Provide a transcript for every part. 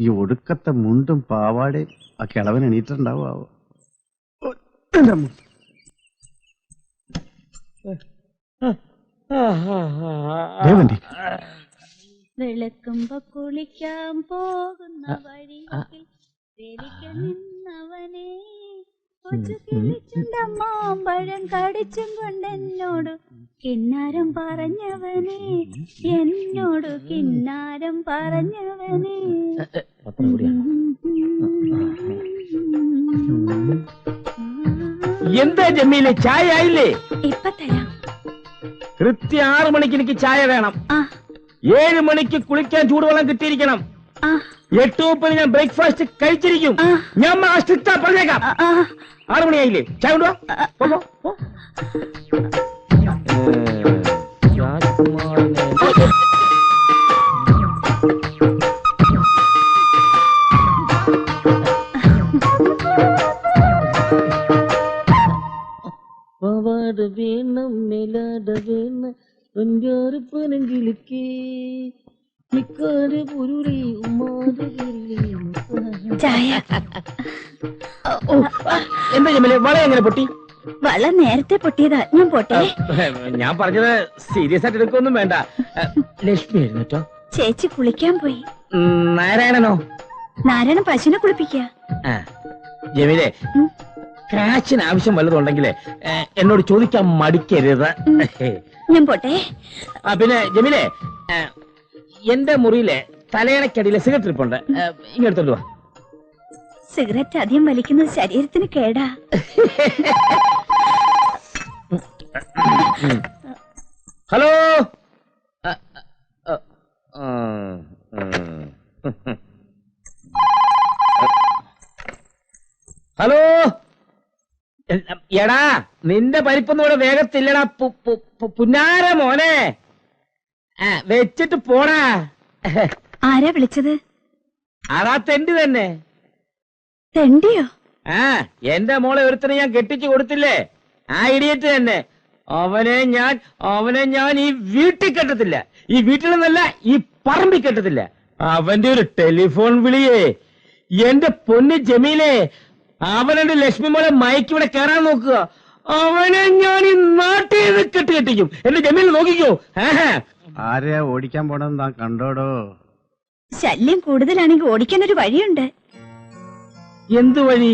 ഈ ഒടുക്കത്തെ മുണ്ടും പാവാടയും ആ കിളവൻ എണീറ്റുണ്ടാവോ? വെളുക്കുമ്പോ കുളിക്കാൻ പോകുന്ന വഴിയിൽ നിന്നവനെ കൊച്ചു കിളിച്ചുണ്ടമ്മാമ്പഴം കടിച്ചും കൊണ്ടെന്നോട് കിന്നാരം പറഞ്ഞവനെ, എന്നോട് കിന്നാരം പറഞ്ഞവനെ. എന്താ ജമീലെ, ചായ ആയില്ലേ? ഇപ്പൊ തരാം. കൃത്യം 6 മണിക്ക് എനിക്ക് ചായ വേണം. 7 മണിക്ക് കുളിക്കാൻ ചൂടുവെള്ളം കിട്ടിയിരിക്കണം. 8:30 ഞാൻ ബ്രേക്ക്ഫാസ്റ്റ് കഴിച്ചിരിക്കും. ഞാൻ പറഞ്ഞേക്കാം. 6 മണിയായില്ലേ? ചായ കൊണ്ടുവാ. വേണം നിലാട വേണം ഒഞ്ചാറ് പനങ്കിളിക്ക് എന്താ ജമീലെ, വള എങ്ങനെ പൊട്ടി? വള നേരത്തെ പൊട്ടിയതാ, ഞാൻ പോട്ടെ. ഞാൻ പറഞ്ഞത് സീരിയസ് ആയിട്ട് എടുക്കൊന്നും വേണ്ട. ലക്ഷ്മി എഴുന്നേറ്റോ? ചേച്ചി കുളിക്കാൻ പോയി. നാരായണനോ? നാരായണൻ പശുവിനെ കുളിപ്പിക്ക. ജമീലെ, കാശിന് ആവശ്യം വല്ലതുണ്ടെങ്കിലേ എന്നോട് ചോദിക്കാൻ മടിക്കരുത്. ഞാൻ പോട്ടെ. പിന്നെ ജമീലെ, എന്റെ മുറിയിലെ തലയണക്കടിയിലെ സിഗരറ്റ് ഇരിപ്പുണ്ട്, ഇങ്ങെടുത്തോണ്ട് വാ. സിഗരറ്റ് അധികം വലിക്കുന്നത് ശരീരത്തിന് കേടാ. Hello, hello. എടാ, നിന്റെ പരിപ്പൊന്നും ഇവിടെ വേഗത്തില്ലടാ പുന്നാര മോനെ. വെച്ചിട്ട് പോടാ. ആരാ വിളിച്ചത്? അതാ തെണ്ടി തന്നെ. തെണ്ടിയോ? എന്റെ മോളെ ഒരുത്തനെ ഞാൻ കെട്ടിച്ചു കൊടുത്തില്ലേ, ആ ഇടിയറ്റ് തന്നെ. അവനെ ഞാൻ ഈ വീട്ടിൽ കെട്ടത്തില്ല, ഈ വീട്ടിൽ നിന്നല്ല ഈ പറമ്പിൽ കെട്ടത്തില്ല. അവന്റെ ഒരു ടെലിഫോൺ വിളിയേ, എന്റെ പൊന്ന് ജമീലെ, അവനെന്റെ ലക്ഷ്മി മോളെ മയക്കിവിടെ കയറാൻ നോക്കുക. അവനെ ഞാൻ ഈ നാട്ടിൽ കെട്ടിക്കും. എന്റെ ജമീൽ നോക്കിക്കോ. ആരെയാ ഓടിക്കാൻ പോണെന്ന് താൻ കണ്ടോടോ? ശല്യം കൂടുതലാണെങ്കിൽ ഓടിക്കാൻ ഒരു വഴിയുണ്ട്. എന്തു വഴി?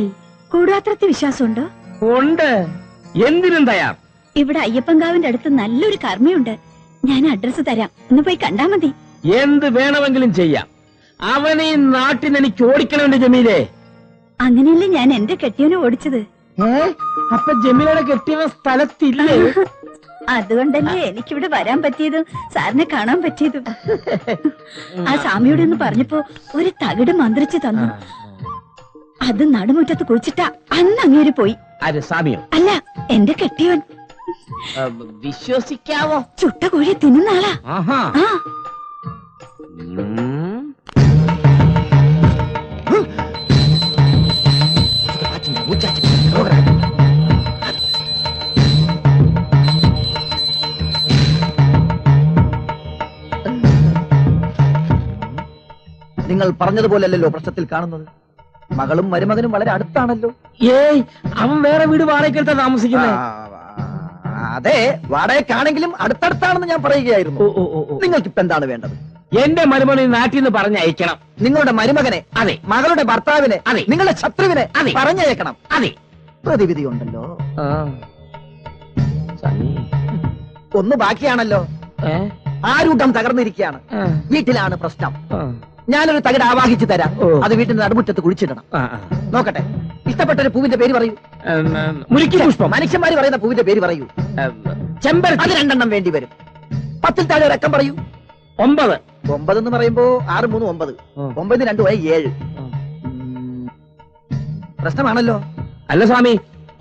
കൂടാത്രത്തിൽ വിശ്വാസമുണ്ടോ? ഉണ്ട്. എന്തിനും തയ്യാർ. ഇവിടെ അയ്യപ്പൻകാവിന്റെ അടുത്ത് നല്ലൊരു കർമ്മയുണ്ട്. ഞാൻ അഡ്രസ് തരാം, ഒന്ന് പോയി കണ്ടാ മതി. എന്ത് വേണമെങ്കിലും ചെയ്യാം. അവനെ ഈ നാട്ടിൽ എനിക്ക് ഓടിക്കണമെന്റെ ജമീലെ. അങ്ങനെയല്ലേ ഞാൻ എന്റെ കെട്ടിയവനെ ഓടിച്ചത്. അപ്പൊ ജമീലയുടെ കെട്ടിയവൻ സ്ഥലത്തില്ലേ? അതുകൊണ്ടല്ലേ എനിക്കിവിടെ വരാൻ പറ്റിയതും സാറിനെ കാണാൻ പറ്റിയതും. ആ സ്വാമിയോട് ഒന്ന് പറഞ്ഞപ്പോ ഒരു തകിട് മന്ത്രിച്ചു തന്നു. അത് നടുമുറ്റത്ത് കുഴിച്ചിട്ടാ അന്ന് അങ്ങേര് പോയി. സ്വാമിയോ? അല്ല, എന്റെ കെട്ടിയവൻ. വിശ്വസിക്കാവോ? ചുട്ട കോഴി തിന്നുന്ന ആളാ. നിങ്ങൾ പറഞ്ഞതുപോലല്ലോ പ്രശ്നത്തിൽ കാണുന്നത്. മകളും മരുമകനും വളരെ അടുത്താണല്ലോ. ഏയ്, അവൻ വേറെ വീട് വാടകയ്ക്കെടുത്താ താമസിക്കുന്നത്. അതെ, വാടകയ്ക്കാണെങ്കിലും അടുത്തടുത്താണെന്ന് ഞാൻ പറയുകയായിരുന്നു. നിങ്ങൾക്ക് ഇപ്പൊ എന്താണ് വേണ്ടത്? എന്റെ മരുമകനെ നാട്ടിൽ നിന്ന് പറഞ്ഞയക്കണം. നിങ്ങളുടെ മരുമകനെ? അതെ. മകളുടെ ഭർത്താവിനെ? അതെ. നിങ്ങളുടെ ശത്രുവിനെ? അതെ. പറഞ്ഞയക്കണം. അതെ. പ്രതിവിധി ഉണ്ടല്ലോ. ഒന്ന് ബാക്കിയാണല്ലോ. ആരൂഢം തകർന്നിരിക്കുകയാണ്. വീട്ടിലാണ് പ്രശ്നം. ഞാനൊരു തകിട് ആവാഹിച്ചു തരാം. അത് വീട്ടിന്റെ നടുമുറ്റത്ത് കുഴിച്ചിടണം. നോക്കട്ടെ, ഇഷ്ടപ്പെട്ട ഒരു പൂവിന്റെ പേര് പറയൂ. മുരിക്കി പുഷ്പം. മനുഷ്യന്മാര് പറയുന്ന പൂവിന്റെ പേര് പറയൂ. ചെമ്പരത്തി. അത് 2 എണ്ണം വേണ്ടി വരും. 10ൽ താഴെ ഒരു അക്കം പറയൂ. 9. 9 എന്ന് പറയുമ്പോ 6, 3, 9. 9 2 7. പ്രശ്നമാണല്ലോ. അല്ല സ്വാമി,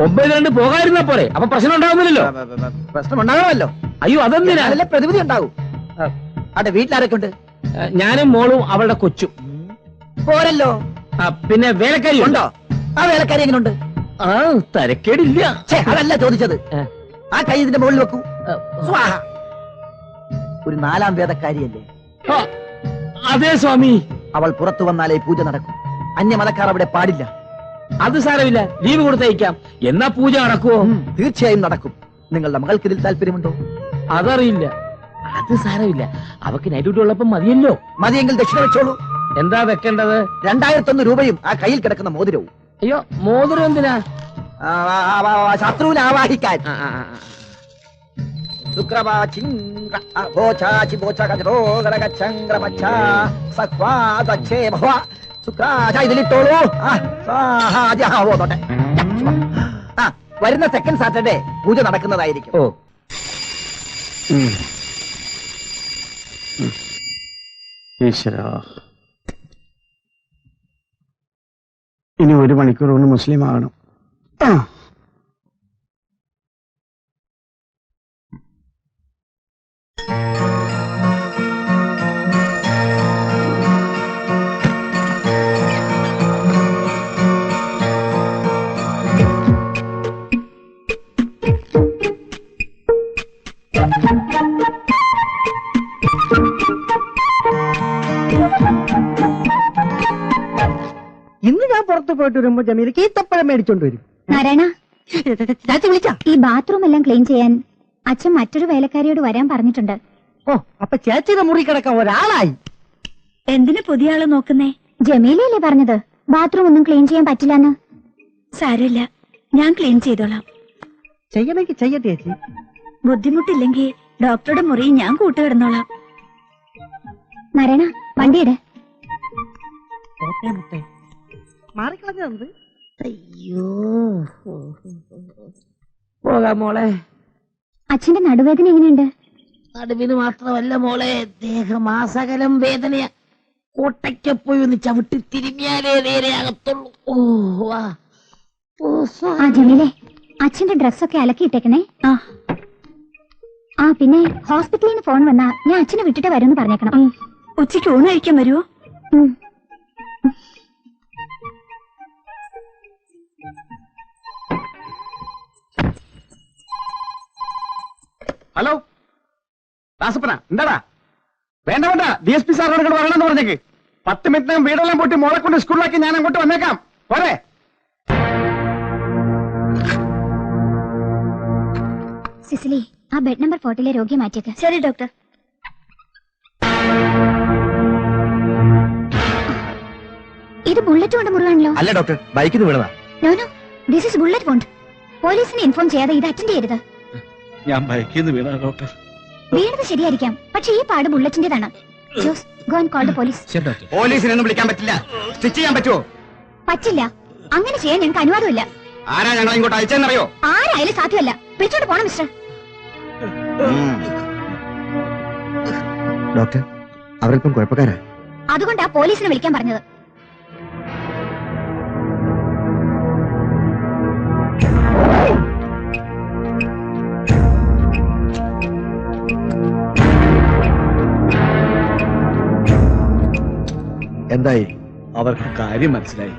9 2 പോകാതിരുന്നാ പോരെ, അപ്പൊ പ്രശ്നം ഉണ്ടാവുന്നില്ലല്ലോ. പ്രശ്നം ഉണ്ടാകാമല്ലോ. അയ്യോ, അതെന്തിനാ? നല്ല പ്രതിവിധി ഉണ്ടാവും. അവിടെ വീട്ടിലാരൊക്കെ ഉണ്ട്? ഞാനും മോളും അവളുടെ കൊച്ചും. പോരല്ലോ. പിന്നെ വേലക്കാരി ഉണ്ടോ? ആ വേലക്കാരി എങ്ങനെയുണ്ട്? തരക്കേടില്ല. അതല്ല ചോദിച്ചത്. ആ കൈ ഇതിന്റെ മുകളിൽ വെക്കൂ. ഒരു 4ാം വേദക്കാരിയല്ലേ? അതെ സ്വാമി. അവൾ പുറത്തു വന്നാലേ പൂജ നടക്കും. അന്യമതക്കാർ അവിടെ പാടില്ല. അത് സാരമില്ല, ലീവ് കൊടുത്തയക്കാം. എന്നാ പൂജ നടക്കുവോ? തീർച്ചയായും നടക്കും. നിങ്ങളുടെ മകൾക്ക് ഇതിൽ താല്പര്യമുണ്ടോ? അതറിയില്ല. അത് സാരമില്ല, അവക്ക് നൈറ്റ് ഡ്യൂട്ടി ഉള്ളപ്പം മതിയല്ലോ. മതിയെങ്കിൽ ദക്ഷിണ വെച്ചോളൂ. എന്താ വെക്കേണ്ടത്? 2001 രൂപയും ആ കയ്യിൽ കിടക്കുന്ന മോതിരവും. അയ്യോ, മോതിരം എന്തിനാ? ശത്രുവിനെ ആവാഹിക്കാൻ. ഇതിലിട്ടോളൂ. വരുന്ന സെക്കൻഡ് സാറ്റർഡേ പൂജ നടക്കുന്നതായിരിക്കും. ഓ, ഈശ്വരാ, ഇനി 1 മണിക്കൂർ കൊണ്ട് മുസ്ലിം ആകണം. ഇന്ന് ഞാൻ പുറത്തു പോയിട്ട് വരുമ്പോ ജമീലക്ക് ഈത്തപ്പഴം മേടിച്ചോണ്ട് വരും. നാരായണ, ചാച്ചി വിളിച്ചാ? ഈ ബാത്റൂം എല്ലാം ക്ലീൻ ചെയ്യാൻ അച്ഛൻ മറ്റൊരു വേലക്കാരിയോട് വരാൻ പറഞ്ഞിട്ടുണ്ട്. ഓ, അപ്പൊ ചേച്ചിയുടെ മുറി കിടക്കാൻ ഒരാളായി. എന്തിനു പുതിയ ആള് നോക്കുന്നേ? ജമീലയല്ലേ പറഞ്ഞത് ബാത്റൂം ഒന്നും ക്ലീൻ ചെയ്യാൻ പറ്റില്ലെന്ന്? സാരമില്ല, ഞാൻ ക്ലീൻ ചെയ്തോളാം. ചെയ്യണമെങ്കിൽ ചെയ്യട്ടെ ചേച്ചി. ബുദ്ധിമുട്ടില്ലെങ്കിൽ ഡോക്ടറുടെ മുറി ഞാൻ കൂട്ടുകിടന്നോളാം. നാരായണ, വണ്ടിയിട്. മാറിക്കളഞ്ഞത്. അയ്യോ, പോകാം മോളെ. അച്ഛന്റെ നടുവേദന എങ്ങനെയുണ്ട്? നടുവിന് മാത്രമല്ല മോളെ, ദേഹമാസകലം വേദനയാ. കോട്ടയ്ക്ക് പോയി ഒന്ന് ചവിട്ടി തിരിഞ്ഞാലേ നേരെ അകത്തുള്ളൂ. ഓ, വാ. ആ ജമീലെ, അച്ഛന്റെ ഡ്രസ്സൊക്കെ അലക്കിയിട്ടേക്കണേ. ആ പിന്നെ ഹോസ്പിറ്റലിൽ നിന്ന് ഫോൺ വന്നാ ഞാൻ അച്ഛനെ വിട്ടിട്ട് വരുമെന്ന് പറഞ്ഞേക്കണം. ഉച്ചയ്ക്ക് ഊണ് കഴിക്കാൻ വരുമോ? ഹലോ ദാസപ്പന, എന്താടാ? വേണ്ട വേണ്ട, DSP സാറിനോട് വരണമെന്ന് പറഞ്ഞേക്ക്. 10 മിനിറ്റിനകം വീടെല്ലാം പൊട്ടി മോളെ കൊണ്ട് സ്കൂളിലാക്കി ഞാൻ അങ്ങോട്ട് വന്നേക്കാം. പോരെ? സിസിലി, ആ ബെഡ് നമ്പർ 40 രോഗിയെ മാറ്റിയേക്ക്. ശരി ഡോക്ടർ. ഇത് ബുള്ളറ്റ് കൊണ്ട് മുറിവാണല്ലോ. അല്ല ഡോക്ടർ, ബൈക്കിന് വീണതാ. No no, this is bullet wound. പോലീസിനെ ഇൻഫോം ചെയ്യാതെ ഇത് അറ്റൻഡ് ചെയ്യരുത്. ഞാൻ ബൈക്കിന്ന് വീണ ഡോക്ടർ. വീണത് ശരിയായിരിക്കാം, പക്ഷെ ഈ പാട് ബുള്ളറ്റിന്റേതാണ്. Jose, go and call the police. പോലീസിനൊന്നും വിളിക്കാൻ പറ്റില്ല. സ്റ്റിച്ച് ചെയ്യാൻ പറ്റുമോ? പറ്റില്ല, അങ്ങനെ ചെയ്യാൻ ഞങ്ങൾക്ക് അനുവാദമില്ല. ആരാ ഞങ്ങളെ ഇങ്ങോട്ട് അയച്ചെന്നറിയോ? ആരായാലും സാധ്യമല്ല. വിളിച്ചോണ്ട് പോണം മിസ്റ്റർ. ഡോക്ടർ, അവരിപ്പം കുഴപ്പക്കാരാ. അതുകൊണ്ടാ പോലീസിനെ വിളിക്കാൻ പറഞ്ഞത്. എന്തായി? അവർക്ക് കാര്യം മനസ്സിലായി.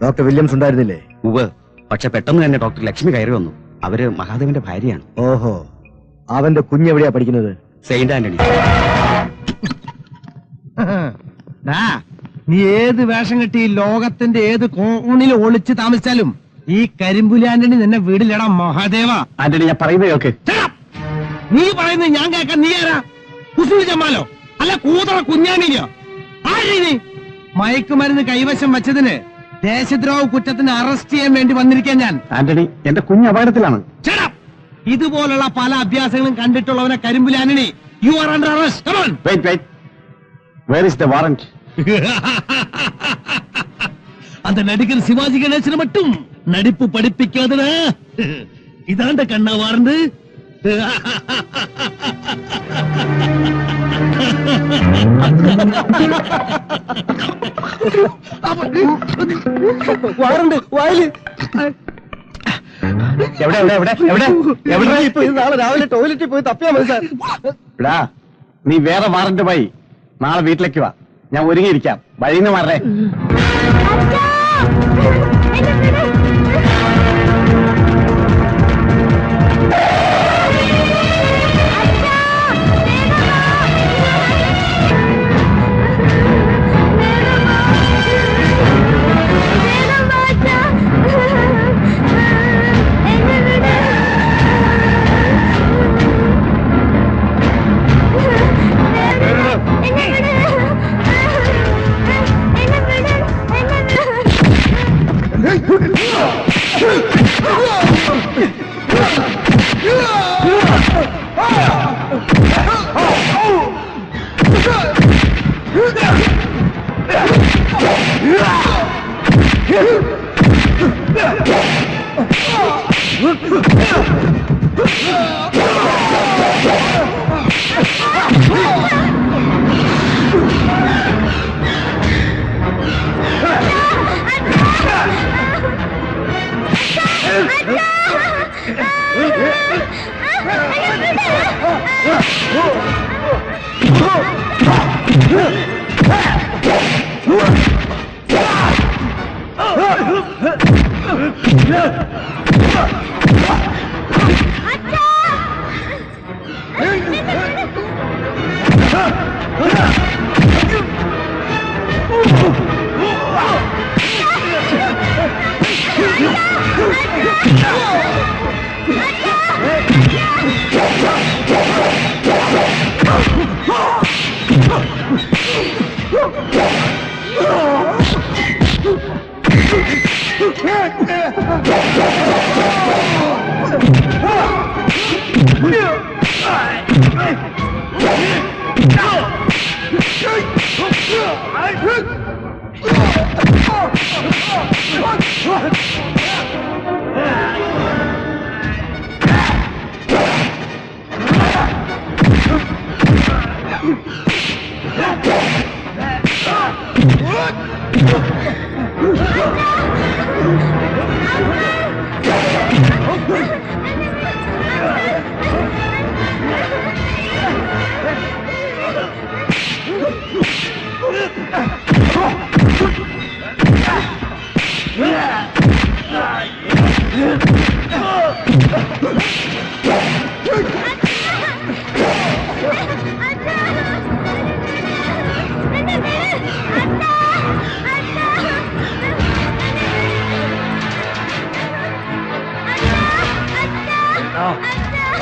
ഡോക്ടർ വില്യംസ് ഉണ്ടായിരുന്നില്ലേ? ഉവ്വ്, പക്ഷെ പെട്ടെന്ന് തന്നെ ഡോക്ടർ ലക്ഷ്മി കയറി വന്നു. അവര് മഹാദേവന്റെ ഭാര്യയാണ്. ഓഹോ, അവന്റെ കുഞ്ഞെവിടെയാ പഠിക്കുന്നത്? സെയിന്റ് ആന്റണി. നീ ഏത് വേഷം കെട്ടി ലോകത്തിന്റെ ഏത് കോണിൽ ഒളിച്ച് താമസിച്ചാലും ഈ കരിമ്പുലി ആന്റണി നിന്നെ വീടില്ലടാ മഹാദേവ. ആന്റണി, ഞാൻ പറയുന്നത് കേൾക്ക്. നീ പറയുന്നത് ഞാൻ കേൾക്കാൻ നീ ആരാ? കുസൂരി ചമ്മാലോ അല്ല കൂതറ കുഞ്ഞാമിനിയോ? ആരീ നീ? മയക്കുമരുന്ന് കൈവശം വെച്ചതിന് ദേശദ്രോഹ കുറ്റത്തിന് അറസ്റ്റ് ചെയ്യാൻ വേണ്ടി വന്നിരിക്കാൻ ഞാൻ. ആന്റണി, എന്റെ കുഞ്ഞ് അപകടത്തിലാണ്. ഇതുപോലുള്ള പല അഭ്യാസങ്ങളും കണ്ടിട്ടുള്ളവനെ കരിമ്പുലി Antony, you are under arrest. Come on. Wait wait, where is the warrant? அந்த நடிகர் சிவாஜி கணேசன் மட்டும் நடிப்பு படிப்பிக்காதடா. இதாண்ட கண்ணா வார்ந்து. വാറണ്ട് വായില്. എവിടെ എവിടെ എവിടെ എവിടെ എവിടെ? ഇപ്പൊ ഇത് നാളെ രാവിലെ ടോയ്ലറ്റിൽ പോയി തപ്പിയാ മതി സാർ. എടാ, നീ വേറെ വാറന്റുമായി നാളെ വീട്ടിലേക്ക് വാ. ഞാൻ ഒരുങ്ങിയിരിക്കാം. വഴിന്ന് മാറേ.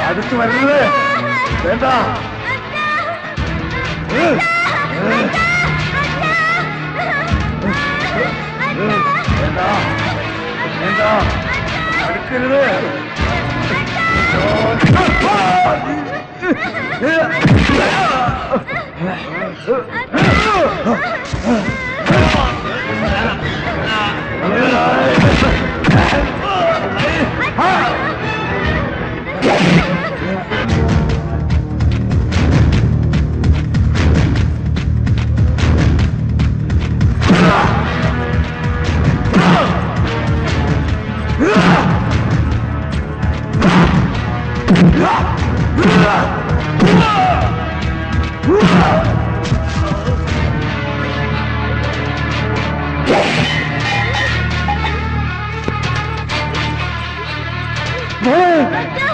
അടുത്ത് വരരുത്. വേണ്ട. വേണ്ട. വേണ്ട. അടുക്കരുത്. അച്ഛാ